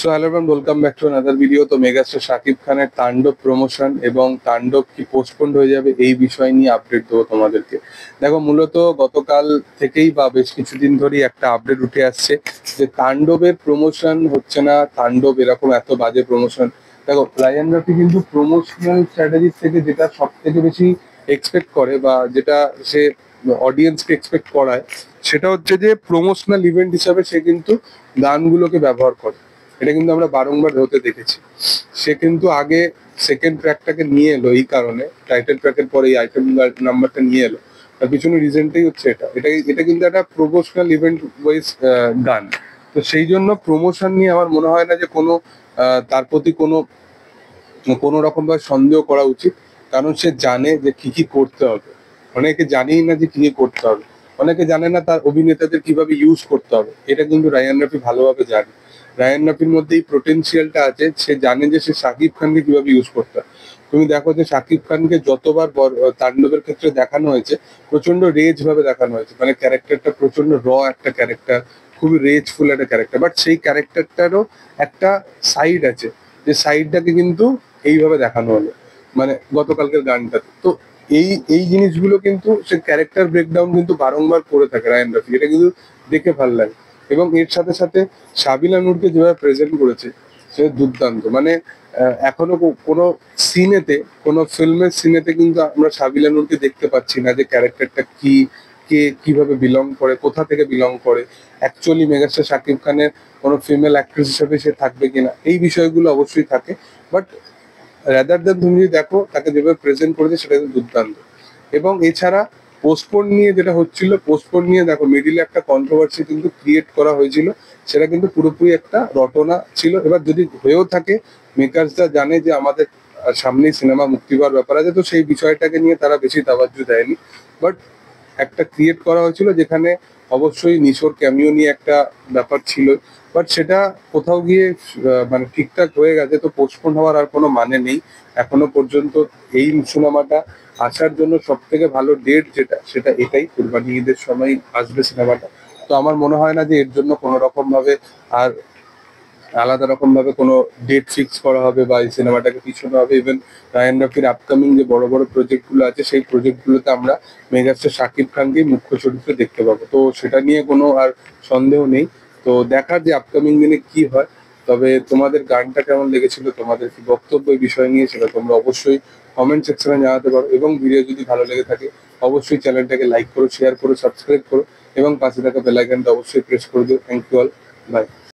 So hello everyone, welcome back to another video. তো megastar Shakib খানের তাণ্ডব প্রমোশন এবং তাণ্ডব কি পোস্টপোন্ড হয়ে যাবে এই বিষয় নিয়ে আপডেট দেবো তোমাদেরকে। দেখো, মূলত গতকাল থেকেই বা বেশ কিছুদিন ধরেই একটা আপডেট উঠে আসছে যে তাণ্ডবের প্রমোশন হচ্ছে না, তাণ্ডব এরকম এত বাজে প্রমোশন। দেখো, রায়ান রাফি কিন্তু প্রমোশনাল স্ট্র্যাটেজি থেকে যেটা সব থেকে বেশি এক্সপেক্ট করে বা যেটা সে অডিয়েন্সকে এক্সপেক্ট করায়, সেটা হচ্ছে যে প্রমোশনাল ইভেন্ট হিসাবে সে কিন্তু গানগুলোকে ব্যবহার করে। এটা কিন্তু আমরা বারংবার হতে দেখেছি। সে কিন্তু আগে সেকেন্ড ট্র্যাকটাকে নিয়ে এলো এই কারণে, টাইটেল ট্র্যাকের পরে এই আইটেম নাম্বারটা নিয়ে এলো। তার পিছনে রিজনটাই হচ্ছে এটা কিন্তু একটা প্রমোশনাল ইভেন্ট ওয়াইজ গান। তো সেই জন্য প্রমোশন নিয়ে আমার মনে হয় না যে কোনো তার প্রতি কোনো রকম ভাবে সন্দেহ করা উচিত। কারণ সে জানে যে কি কি করতে হবে। অনেকে জানেই না যে কি কি করতে হবে, অনেকে জানে না তার অভিনেতাদের কিভাবে ইউজ করতে হবে। এটা কিন্তু রায়ান রাফি ভালোভাবে জানে। রায়ান রাফির মধ্যে এই পোটেনশিয়ালটা আছে, সে জানে যে সে শাকিব খানকে কিভাবে ইউজ করতে হয়। তুমি দেখো যে শাকিব খানকে যতবার তাণ্ডবের ক্ষেত্রে দেখানো হয়েছে, প্রচন্ড রেজ ভাবে দেখানো হয়েছে। মানে ক্যারেক্টারটা প্রচন্ড একটা ক্যারেক্টার, খুবই রেজফুল একটা ক্যারেক্টার। বাট সেই ক্যারেক্টারটারও একটা সাইড আছে, যে সাইডটাকে কিন্তু এইভাবে দেখানো হলো, মানে গতকালকের গানটাতে। তো এই এই জিনিসগুলো কিন্তু সে ক্যারেক্টার ব্রেকডাউন কিন্তু বারংবার করে থাকে রায়ান রাফি, এটা কিন্তু দেখে ভালো লাগে। এবং এর সাথে সাথে সাবিলা নূরকে যেভাবে প্রেজেন্ট করেছে, সে দুর্দান্ত। মানে এখনো কোনো সিনেতে, কোনো ফিল্মের সিনেতে কিন্তু আমরা সাবিলা নূরকে দেখতে পাচ্ছি না যে ক্যারেক্টারটা কি, কে কিভাবে বিলং করে, কোথা থেকে বিলং করে, অ্যাকচুয়ালি মেগাস্টার শাকিব খানের কোনো ফিমেল অ্যাক্ট্রেস হিসেবে সে থাকবে কিনা, এই বিষয়গুলো অবশ্যই থাকে। বাট রাদার দেন তুমি যদি দেখো তাকে যেভাবে প্রেজেন্ট করেছে, সেটা কিন্তু দুর্দান্ত। এবং এছাড়া পোস্টপোন নিয়ে যেটা হচ্ছিল, পোস্টপোন নিয়ে দেখো মিডিলে একটা কন্ট্রোভার্সি কিন্তু ক্রিয়েট করা হয়েছিল। সেটা কিন্তু পুরোপুরি একটা রটনা ছিল। এবার যদি হয়েও থাকে, মেকার্সরা জানে যে আমাদের সামনেই সিনেমা মুক্তি পাওয়ার ব্যাপার আছে, তো সেই বিষয়টাকে নিয়ে তারা বেশি তাবাজ্জু দেয়নি। বাট একটা ক্রিয়েট করা হয়েছিল যেখানে অবশ্যই নিশোর ক্যামিও নিয়ে একটা ব্যাপার ছিল। বাট সেটা কোথাও গিয়ে মানে ঠিকঠাক হয়ে গেছে। তো পোস্টপোন হওয়ার আর কোনো মানে নেই এখনো পর্যন্ত। এই সিনেমাটা আসার জন্য সব থেকে ভালো ডেট যেটা, সেটা এটাই, কুরবানি ঈদের সময় আসবে সিনেমাটা। তো আমার মনে হয় না যে এর জন্য কোনো রকম ভাবে আর আলাদা রকম ভাবে কোনো ডেট ফিক্স করা হবে বা এই সিনেমাটাকে পিছানো হবে। ইভেন রায়ান রাফির আপকামিং যে বড় বড় প্রজেক্ট গুলো আছে, সেই প্রজেক্ট গুলোতে আমরা মেগাস্টার শাকিব খানকে মুখ্য চরিত্রে দেখতে পাবো। তো সেটা নিয়ে কোনো আর সন্দেহ নেই। তো দেখার যে আপকামিং দিনে কি হয়। তবে তোমাদের গানটা কেমন লেগেছিল, তোমাদের কি বক্তব্য এই বিষয় নিয়ে, সেটা তোমরা অবশ্যই কমেন্ট সেকশনে জানাতে পারো। এবং ভিডিও যদি ভালো লেগে থাকে, অবশ্যই চ্যানেলটাকে লাইক করো, শেয়ার করো, সাবস্ক্রাইব করো এবং পাশে থাকা বেল আইকনটা অবশ্যই প্রেস করে দিও। Thank you all, by.